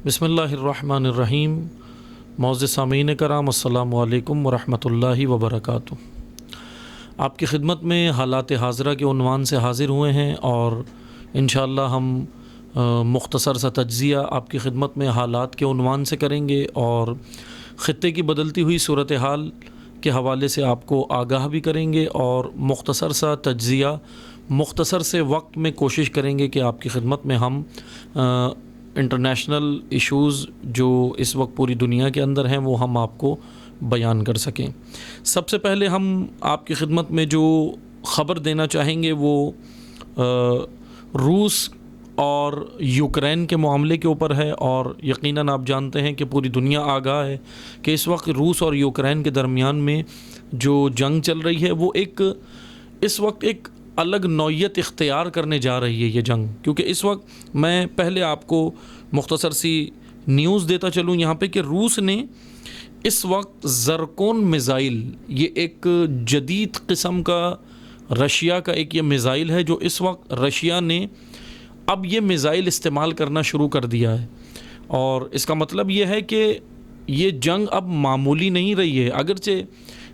بسم اللہ الرحمن الرحیم۔ معزز سامعین کرام، السلام علیکم ورحمۃ اللہ وبرکاتہ۔ آپ کی خدمت میں حالات حاضرہ کے عنوان سے حاضر ہوئے ہیں اور انشاءاللہ ہم مختصر سا تجزیہ آپ کی خدمت میں حالات کے عنوان سے کریں گے اور خطے کی بدلتی ہوئی صورتحال کے حوالے سے آپ کو آگاہ بھی کریں گے اور مختصر سا تجزیہ مختصر سے وقت میں کوشش کریں گے کہ آپ کی خدمت میں ہم انٹرنیشنل ایشوز جو اس وقت پوری دنیا کے اندر ہیں وہ ہم آپ کو بیان کر سکیں۔ سب سے پہلے ہم آپ کی خدمت میں جو خبر دینا چاہیں گے وہ روس اور یوکرین کے معاملے کے اوپر ہے، اور یقیناً آپ جانتے ہیں کہ پوری دنیا آگاہ ہے کہ اس وقت روس اور یوکرین کے درمیان میں جو جنگ چل رہی ہے وہ اس وقت ایک الگ نوعیت اختیار کرنے جا رہی ہے یہ جنگ، کیونکہ اس وقت میں پہلے آپ کو مختصر سی نیوز دیتا چلوں یہاں پہ کہ روس نے اس وقت زرکون میزائل، یہ ایک جدید قسم کا رشیا کا ایک یہ میزائل ہے جو اس وقت رشیا نے اب یہ میزائل استعمال کرنا شروع کر دیا ہے، اور اس کا مطلب یہ ہے کہ یہ جنگ اب معمولی نہیں رہی ہے۔ اگرچہ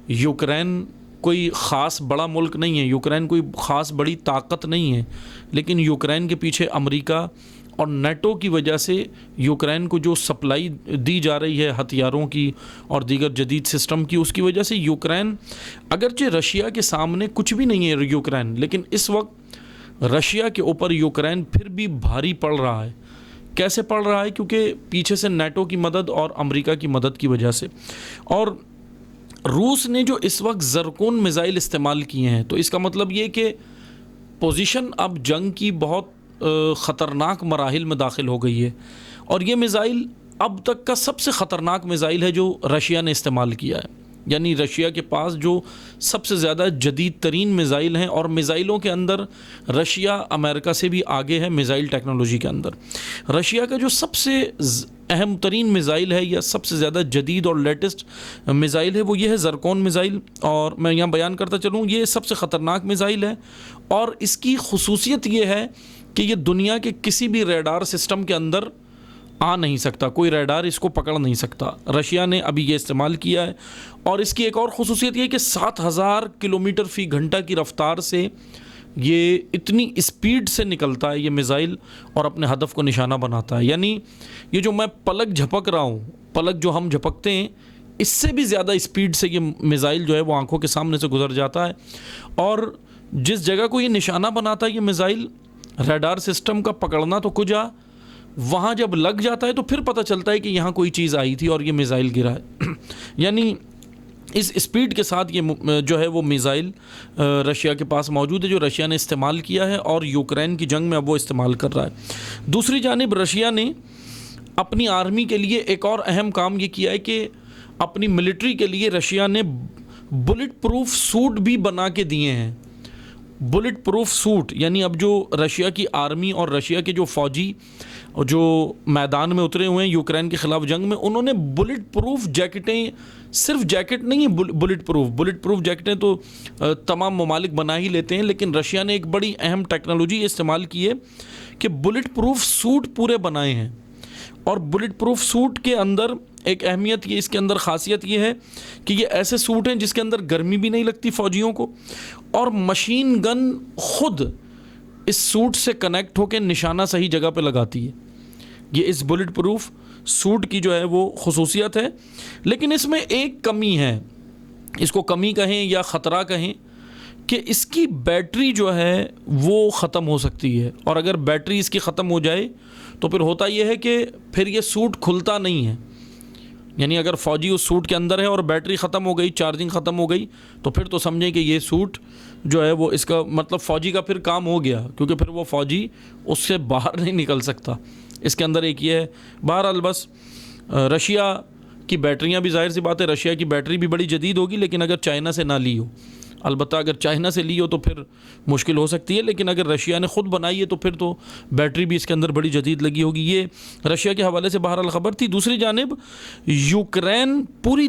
یوکرین کوئی خاص بڑا ملک نہیں ہے، یوکرین کوئی خاص بڑی طاقت نہیں ہے، لیکن یوکرین کے پیچھے امریکہ اور نیٹو کی وجہ سے یوکرین کو جو سپلائی دی جا رہی ہے ہتھیاروں کی اور دیگر جدید سسٹم کی، اس کی وجہ سے یوکرین اگرچہ رشیا کے سامنے کچھ بھی نہیں ہے یوکرین، لیکن اس وقت رشیا کے اوپر یوکرین پھر بھی بھاری پڑ رہا ہے۔ کیسے پڑ رہا ہے؟ کیونکہ پیچھے سے نیٹو کی مدد اور امریکہ کی مدد کی وجہ سے۔ اور روس نے جو اس وقت زرکون میزائل استعمال کیے ہیں تو اس کا مطلب یہ کہ پوزیشن اب جنگ کی بہت خطرناک مراحل میں داخل ہو گئی ہے، اور یہ میزائل اب تک کا سب سے خطرناک میزائل ہے جو رشیا نے استعمال کیا ہے، یعنی رشیا کے پاس جو سب سے زیادہ جدید ترین میزائل ہیں، اور میزائلوں کے اندر رشیا امریکہ سے بھی آگے ہے میزائل ٹیکنالوجی کے اندر۔ رشیا کا جو سب سے اہم ترین میزائل ہے یا سب سے زیادہ جدید اور لیٹسٹ میزائل ہے وہ یہ ہے زرکون میزائل، اور میں یہاں بیان کرتا چلوں یہ سب سے خطرناک میزائل ہے، اور اس کی خصوصیت یہ ہے کہ یہ دنیا کے کسی بھی ریڈار سسٹم کے اندر آ نہیں سکتا، کوئی ریڈار اس کو پکڑ نہیں سکتا۔ رشیا نے ابھی یہ استعمال کیا ہے، اور اس کی ایک اور خصوصیت یہ ہے کہ 7000 کلومیٹر فی گھنٹہ کی رفتار سے یہ اتنی اسپیڈ سے نکلتا ہے یہ میزائل اور اپنے ہدف کو نشانہ بناتا ہے، یعنی یہ جو میں پلک جھپک رہا ہوں، پلک جو ہم جھپکتے ہیں اس سے بھی زیادہ اسپیڈ سے یہ میزائل جو ہے وہ آنکھوں کے سامنے سے گزر جاتا ہے، اور جس جگہ کو یہ نشانہ بناتا ہے یہ میزائل ریڈار سسٹم کا پکڑنا تو کجا، وہاں جب لگ جاتا ہے تو پھر پتہ چلتا ہے کہ یہاں کوئی چیز آئی تھی اور یہ میزائل گرا ہے۔ یعنی اس اسپیڈ کے ساتھ یہ جو ہے وہ میزائل رشیا کے پاس موجود ہے جو رشیا نے استعمال کیا ہے، اور یوکرین کی جنگ میں اب وہ استعمال کر رہا ہے۔ دوسری جانب رشیا نے اپنی آرمی کے لیے ایک اور اہم کام یہ کیا ہے کہ اپنی ملٹری کے لیے رشیا نے بلٹ پروف سوٹ بھی بنا کے دیے ہیں۔ بلٹ پروف سوٹ یعنی اب جو رشیا کی آرمی اور رشیا کے جو فوجی جو میدان میں اترے ہوئے ہیں یوکرین کے خلاف جنگ میں، انہوں نے بلٹ پروف جیکٹیں، صرف جیکٹ نہیں ہے بلٹ پروف جیکٹیں تو تمام ممالک بنا ہی لیتے ہیں، لیکن رشیا نے ایک بڑی اہم ٹیکنالوجی استعمال کی ہے کہ بلٹ پروف سوٹ پورے بنائے ہیں، اور بلٹ پروف سوٹ کے اندر ایک اہمیت یہ، اس کے اندر خاصیت یہ ہے کہ یہ ایسے سوٹ ہیں جس کے اندر گرمی بھی نہیں لگتی فوجیوں کو، اور مشین گن خود اس سوٹ سے کنیکٹ ہو کے نشانہ صحیح جگہ پہ لگاتی ہے۔ یہ اس بلٹ پروف سوٹ کی جو ہے وہ خصوصیت ہے، لیکن اس میں ایک کمی ہے، اس کو کمی کہیں یا خطرہ کہیں، کہ اس کی بیٹری جو ہے وہ ختم ہو سکتی ہے، اور اگر بیٹری اس کی ختم ہو جائے تو پھر ہوتا یہ ہے کہ پھر یہ سوٹ کھلتا نہیں ہے، یعنی اگر فوجی اس سوٹ کے اندر ہے اور بیٹری ختم ہو گئی، چارجنگ ختم ہو گئی، تو پھر تو سمجھیں کہ یہ سوٹ جو ہے وہ اس کا مطلب فوجی کا پھر کام ہو گیا، کیونکہ پھر وہ فوجی اس سے باہر نہیں نکل سکتا۔ اس کے اندر ایک یہ ہے۔ بہرحال بس رشیا کی بیٹریاں بھی ظاہر سی بات ہے، رشیا کی بیٹری بھی بڑی جدید ہوگی، لیکن اگر چائنا سے نہ لی ہو، البتہ اگر چائنا سے لی ہو تو پھر مشکل ہو سکتی ہے، لیکن اگر رشیا نے خود بنائی ہے تو پھر تو بیٹری بھی اس کے اندر بڑی جدید لگی ہوگی۔ یہ رشیا کے حوالے سے بہرحال خبر تھی۔ دوسری جانب یوکرین پوری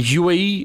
UAE,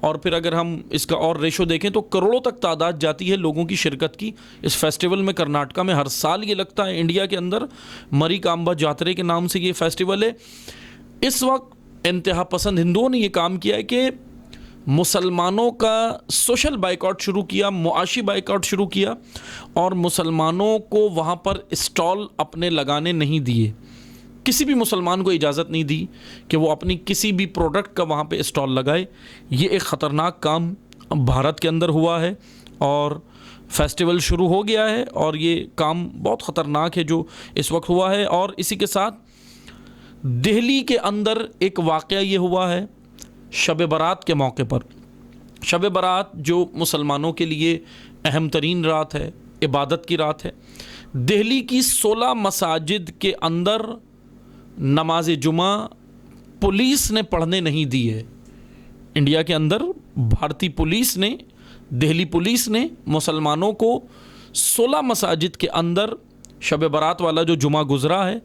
اور پھر اگر ہم اس کا اور ریشو دیکھیں تو کروڑوں تک تعداد جاتی ہے لوگوں کی شرکت کی اس فیسٹیول میں۔ کرناٹکا میں ہر سال یہ لگتا ہے، انڈیا کے اندر مری کامبا جاترے کے نام سے یہ فیسٹیول ہے۔ اس وقت انتہا پسند ہندوؤں نے یہ کام کیا ہے کہ مسلمانوں کا سوشل بائیکاٹ شروع کیا، معاشی بائیکاٹ شروع کیا، اور مسلمانوں کو وہاں پر اسٹال اپنے لگانے نہیں دیے۔ کسی بھی مسلمان کو اجازت نہیں دی کہ وہ اپنی کسی بھی پروڈکٹ کا وہاں پہ اسٹال لگائے۔ یہ ایک خطرناک کام بھارت کے اندر ہوا ہے اور فیسٹیول شروع ہو گیا ہے، اور یہ کام بہت خطرناک ہے جو اس وقت ہوا ہے۔ اور اسی کے ساتھ دہلی کے اندر ایک واقعہ یہ ہوا ہے شب برات کے موقع پر۔ شب برات جو مسلمانوں کے لیے اہم ترین رات ہے، عبادت کی رات ہے، دہلی کی 16 مساجد کے اندر نماز جمعہ پولیس نے پڑھنے نہیں دی ہے۔ انڈیا کے اندر بھارتی پولیس نے، دہلی پولیس نے مسلمانوں کو 16 مساجد کے اندر شب برات والا جو جمعہ گزرا ہے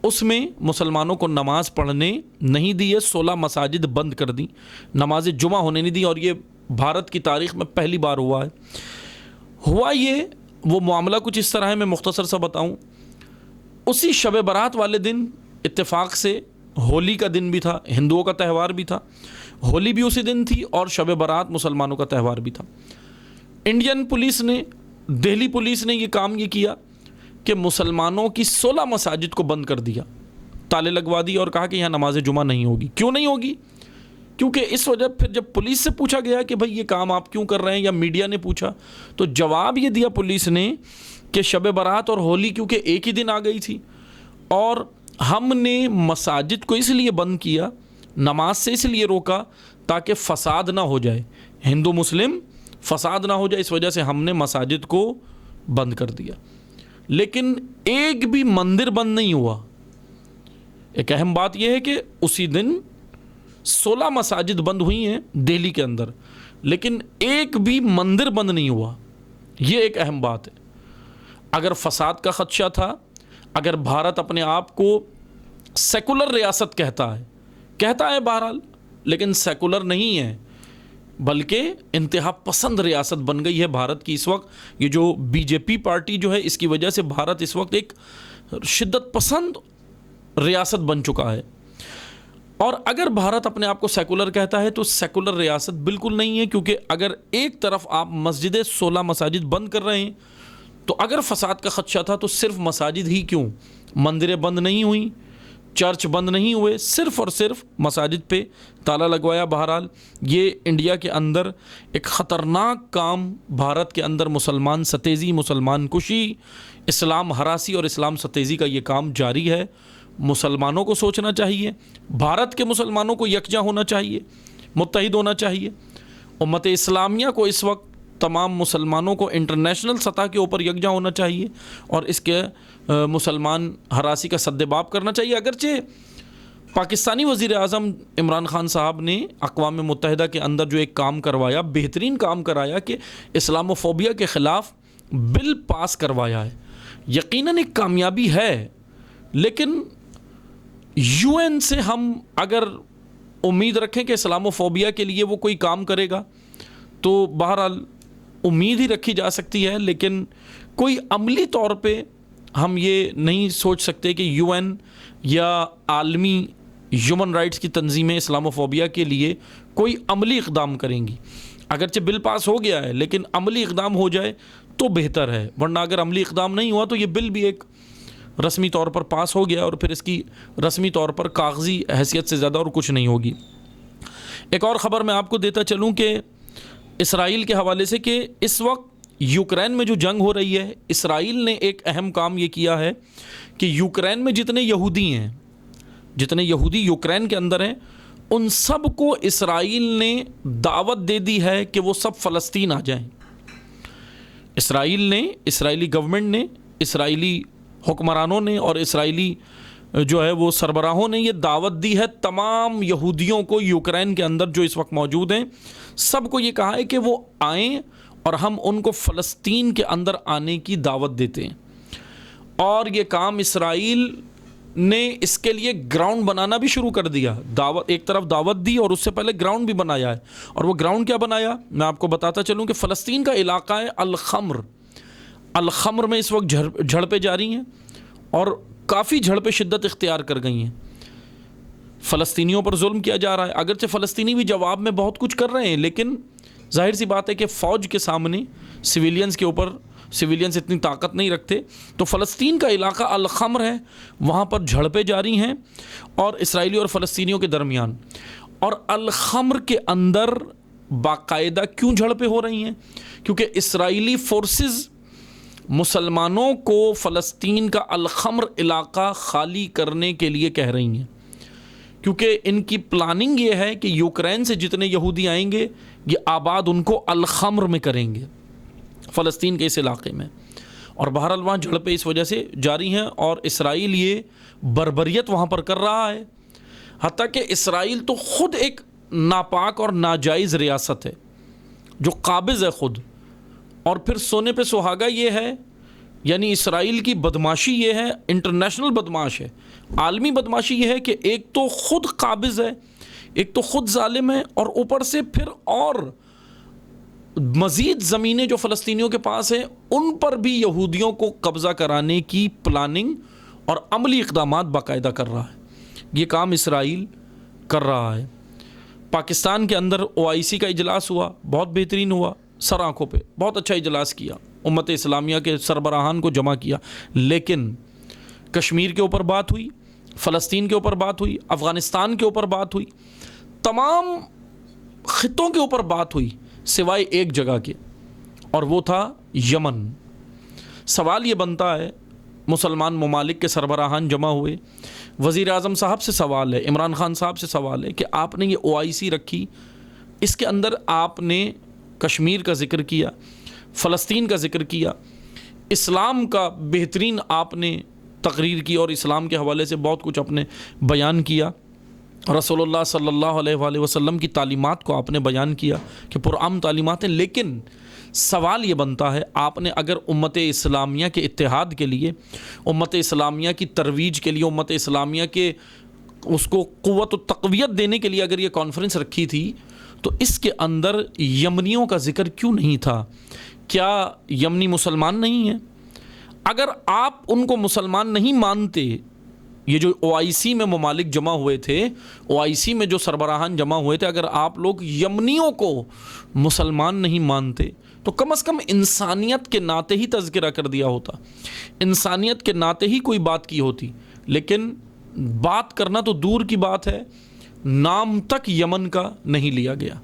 اس میں مسلمانوں کو نماز پڑھنے نہیں دی ہے۔ 16 مساجد بند کر دی، نماز جمعہ ہونے نہیں دی، اور یہ بھارت کی تاریخ میں پہلی بار ہوا ہے۔ ہوا یہ وہ معاملہ کچھ اس طرح ہے، میں مختصر سا بتاؤں۔ اسی شب برات والے دن اتفاق سے ہولی کا دن بھی تھا، ہندوؤں کا تہوار بھی تھا، ہولی بھی اسی دن تھی اور شب برات مسلمانوں کا تہوار بھی تھا۔ انڈین پولیس نے، دہلی پولیس نے یہ کام یہ کیا کہ مسلمانوں کی 16 مساجد کو بند کر دیا، تالے لگوا دی اور کہا کہ یہاں نماز جمعہ نہیں ہوگی۔ کیوں نہیں ہوگی؟ کیونکہ اس وجہ پھر جب پولیس سے پوچھا گیا کہ بھائی یہ کام آپ کیوں کر رہے ہیں، یا میڈیا نے پوچھا، تو جواب یہ دیا پولیس نے کہ شب برات اور ہولی کیونکہ ایک ہی دن آ گئی تھی، اور ہم نے مساجد کو اس لیے بند کیا، نماز سے اس لیے روکا تاکہ فساد نہ ہو جائے، ہندو مسلم فساد نہ ہو جائے، اس وجہ سے ہم نے مساجد کو بند کر دیا۔ لیکن ایک بھی مندر بند نہیں ہوا۔ ایک اہم بات یہ ہے کہ اسی دن 16 مساجد بند ہوئی ہیں دہلی کے اندر، لیکن ایک بھی مندر بند نہیں ہوا۔ یہ ایک اہم بات ہے۔ اگر فساد کا خدشہ تھا، اگر بھارت اپنے آپ کو سیکولر ریاست کہتا ہے بہرحال، لیکن سیکولر نہیں ہے، بلکہ انتہا پسند ریاست بن گئی ہے بھارت کی اس وقت۔ یہ جو بی جے پی پارٹی جو ہے، اس کی وجہ سے بھارت اس وقت ایک شدت پسند ریاست بن چکا ہے۔ اور اگر بھارت اپنے آپ کو سیکولر کہتا ہے تو سیکولر ریاست بالکل نہیں ہے، کیونکہ اگر ایک طرف آپ مسجدیں 16 مساجد بند کر رہے ہیں، تو اگر فساد کا خدشہ تھا تو صرف مساجد ہی کیوں، مندریں بند نہیں ہوئیں، چرچ بند نہیں ہوئے، صرف اور صرف مساجد پہ تالا لگوایا۔ بہرحال یہ انڈیا کے اندر ایک خطرناک کام، بھارت کے اندر مسلمان ستیزی، مسلمان کشی، اسلام ہراسی اور اسلام ستیزی کا یہ کام جاری ہے۔ مسلمانوں کو سوچنا چاہیے، بھارت کے مسلمانوں کو یکجا ہونا چاہیے، متحد ہونا چاہیے۔ امت اسلامیہ کو اس وقت تمام مسلمانوں کو انٹرنیشنل سطح کے اوپر یکجا ہونا چاہیے اور اس کے مسلمان ہراسی کا سدباب کرنا چاہیے۔ اگرچہ پاکستانی وزیر اعظم عمران خان صاحب نے اقوام متحدہ کے اندر جو ایک کام کروایا، بہترین کام کرایا کہ اسلاموفوبیا کے خلاف بل پاس کروایا ہے، یقیناً ایک کامیابی ہے، لیکن یو این سے ہم اگر امید رکھیں کہ اسلاموفوبیا کے لیے وہ کوئی کام کرے گا تو بہرحال امید ہی رکھی جا سکتی ہے، لیکن کوئی عملی طور پہ ہم یہ نہیں سوچ سکتے کہ یو این یا عالمی ہیومن رائٹس کی تنظیمیں اسلاموفوبیا کے لیے کوئی عملی اقدام کریں گی۔ اگرچہ بل پاس ہو گیا ہے لیکن عملی اقدام ہو جائے تو بہتر ہے، ورنہ اگر عملی اقدام نہیں ہوا تو یہ بل بھی ایک رسمی طور پر پاس ہو گیا اور پھر اس کی رسمی طور پر کاغذی حیثیت سے زیادہ اور کچھ نہیں ہوگی۔ ایک اور خبر میں آپ کو دیتا چلوں کہ اسرائیل کے حوالے سے کہ اس وقت یوکرین میں جو جنگ ہو رہی ہے، اسرائیل نے ایک اہم کام یہ کیا ہے کہ یوکرین میں جتنے یہودی یوکرین کے اندر ہیں، ان سب کو اسرائیل نے دعوت دے دی ہے کہ وہ سب فلسطین آ جائیں۔ اسرائیلی گورنمنٹ نے، اسرائیلی حکمرانوں نے اور اسرائیلی جو ہے وہ سربراہوں نے یہ دعوت دی ہے تمام یہودیوں کو یوکرین کے اندر جو اس وقت موجود ہیں، سب کو یہ کہا ہے کہ وہ آئیں اور ہم ان کو فلسطین کے اندر آنے کی دعوت دیتے ہیں۔ اور یہ کام اسرائیل نے اس کے لیے گراؤنڈ بنانا بھی شروع کر دیا. دعوت ایک طرف دعوت دی اور اس سے پہلے گراؤنڈ بھی بنایا ہے. اور وہ گراؤنڈ کیا بنایا میں آپ کو بتاتا چلوں کہ فلسطین کا علاقہ ہے الخمر میں اس وقت جھڑپیں جاری ہیں اور کافی جھڑپیں شدت اختیار کر گئی ہیں. فلسطینیوں پر ظلم کیا جا رہا ہے. اگرچہ فلسطینی بھی جواب میں بہت کچھ کر رہے ہیں لیکن ظاہر سی بات ہے کہ فوج کے سامنے سویلینز کے اوپر سویلینز اتنی طاقت نہیں رکھتے. تو فلسطین کا علاقہ الخمر ہے, وہاں پر جھڑپیں جاری ہیں اور اسرائیلی اور فلسطینیوں کے درمیان. اور الخمر کے اندر باقاعدہ کیوں جھڑپیں ہو رہی ہیں؟ کیونکہ اسرائیلی فورسز مسلمانوں کو فلسطین کا الخمر علاقہ خالی کرنے کے لیے کہہ رہی ہیں, کیونکہ ان کی پلاننگ یہ ہے کہ یوکرین سے جتنے یہودی آئیں گے یہ آباد ان کو الخمر میں کریں گے, فلسطین کے اس علاقے میں. اور بہرحال وہاں جھڑپیں اس وجہ سے جاری ہیں اور اسرائیل یہ بربریت وہاں پر کر رہا ہے. حتیٰ کہ اسرائیل تو خود ایک ناپاک اور ناجائز ریاست ہے جو قابض ہے خود. اور پھر سونے پہ سہاگا یہ ہے, یعنی اسرائیل کی بدماشی یہ ہے, انٹرنیشنل بدماش ہے, عالمی بدماشی یہ ہے کہ ایک تو خود قابض ہے, ایک تو خود ظالم ہے, اور اوپر سے پھر اور مزید زمینیں جو فلسطینیوں کے پاس ہیں ان پر بھی یہودیوں کو قبضہ کرانے کی پلاننگ اور عملی اقدامات باقاعدہ کر رہا ہے. یہ کام اسرائیل کر رہا ہے. پاکستان کے اندر OIC کا اجلاس ہوا, بہت بہترین ہوا, سر آنکھوں پہ بہت اچھا اجلاس کیا, امت اسلامیہ کے سربراہان کو جمع کیا. لیکن کشمیر کے اوپر بات ہوئی, فلسطین کے اوپر بات ہوئی, افغانستان کے اوپر بات ہوئی, تمام خطوں کے اوپر بات ہوئی سوائے ایک جگہ کے, اور وہ تھا یمن. سوال یہ بنتا ہے, مسلمان ممالک کے سربراہان جمع ہوئے, وزیر اعظم صاحب سے سوال ہے, عمران خان صاحب سے سوال ہے کہ آپ نے یہ OIC رکھی, اس کے اندر آپ نے کشمیر کا ذکر کیا, فلسطین کا ذکر کیا, اسلام کا بہترین آپ نے تقریر کی اور اسلام کے حوالے سے بہت کچھ آپ نے بیان کیا, رسول اللہ صلی اللہ علیہ وآلہ وسلم کی تعلیمات کو آپ نے بیان کیا کہ پرامن تعلیمات ہیں. لیکن سوال یہ بنتا ہے, آپ نے اگر امت اسلامیہ کے اتحاد کے لیے, امت اسلامیہ کی ترویج کے لیے, امت اسلامیہ کے اس کو قوت و تقویت دینے کے لیے اگر یہ کانفرنس رکھی تھی تو اس کے اندر یمنیوں کا ذکر کیوں نہیں تھا؟ کیا یمنی مسلمان نہیں ہیں؟ اگر آپ ان کو مسلمان نہیں مانتے, یہ جو OIC میں ممالک جمع ہوئے تھے, OIC میں جو سربراہان جمع ہوئے تھے, اگر آپ لوگ یمنیوں کو مسلمان نہیں مانتے تو کم از کم انسانیت کے ناطے ہی تذکرہ کر دیا ہوتا, انسانیت کے ناطے ہی کوئی بات کی ہوتی. لیکن بات کرنا تو دور کی بات ہے, نام تک یمن کا نہیں لیا گیا.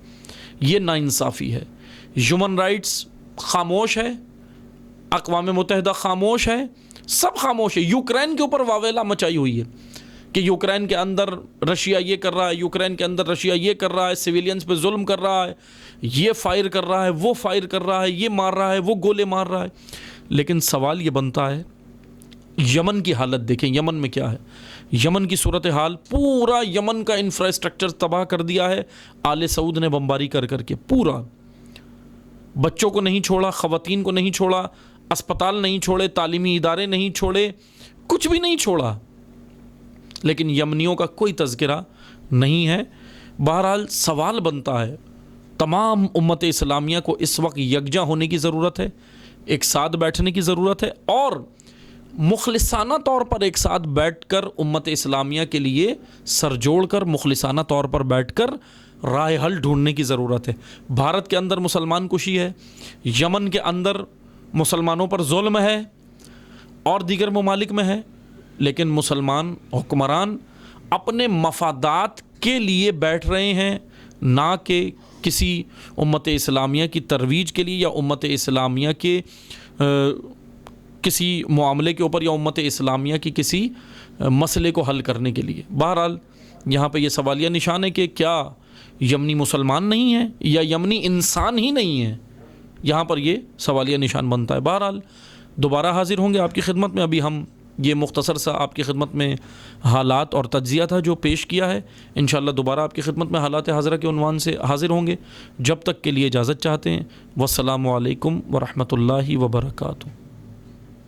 یہ ناانصافی ہے. ہیومن رائٹس خاموش ہے, اقوام متحدہ خاموش ہے, سب خاموش ہے. یوکرین کے اوپر واویلا مچائی ہوئی ہے کہ یوکرین کے اندر رشیا یہ کر رہا ہے, یوکرین کے اندر رشیا یہ کر رہا ہے, سویلینز پہ ظلم کر رہا ہے, یہ فائر کر رہا ہے, وہ فائر کر رہا ہے, یہ مار رہا ہے, وہ گولے مار رہا ہے. لیکن سوال یہ بنتا ہے, یمن کی حالت دیکھیں, یمن میں کیا ہے. یمن کی صورتحال, پورا یمن کا انفراسٹرکچر تباہ کر دیا ہے آل سعود نے بمباری کر کر کے. پورا بچوں کو نہیں چھوڑا, خواتین کو نہیں چھوڑا, اسپتال نہیں چھوڑے, تعلیمی ادارے نہیں چھوڑے, کچھ بھی نہیں چھوڑا. لیکن یمنیوں کا کوئی تذکرہ نہیں ہے. بہرحال سوال بنتا ہے, تمام امت اسلامیہ کو اس وقت یکجا ہونے کی ضرورت ہے, ایک ساتھ بیٹھنے کی ضرورت ہے, اور مخلصانہ طور پر ایک ساتھ بیٹھ کر امت اسلامیہ کے لیے سر جوڑ کر مخلصانہ طور پر بیٹھ کر راہ حل ڈھونڈنے کی ضرورت ہے. بھارت کے اندر مسلمان کشی ہے, یمن کے اندر مسلمانوں پر ظلم ہے, اور دیگر ممالک میں ہے, لیکن مسلمان حکمران اپنے مفادات کے لیے بیٹھ رہے ہیں, نہ کہ کسی امت اسلامیہ کی ترویج کے لیے یا امت اسلامیہ کے کسی معاملے کے اوپر یا امت اسلامیہ کی کسی مسئلے کو حل کرنے کے لیے. بہرحال یہاں پہ یہ سوالیہ نشان ہے کہ کیا یمنی مسلمان نہیں ہے یا یمنی انسان ہی نہیں ہے؟ یہاں پر یہ سوالیہ نشان بنتا ہے. بہرحال دوبارہ حاضر ہوں گے آپ کی خدمت میں. ابھی ہم یہ مختصر سا آپ کی خدمت میں حالات اور تجزیہ تھا جو پیش کیا ہے. انشاءاللہ دوبارہ آپ کی خدمت میں حالات حاضرہ کے عنوان سے حاضر ہوں گے. جب تک کے لیے اجازت چاہتے ہیں. والسلام علیکم ورحمۃ اللہ وبرکاتہ.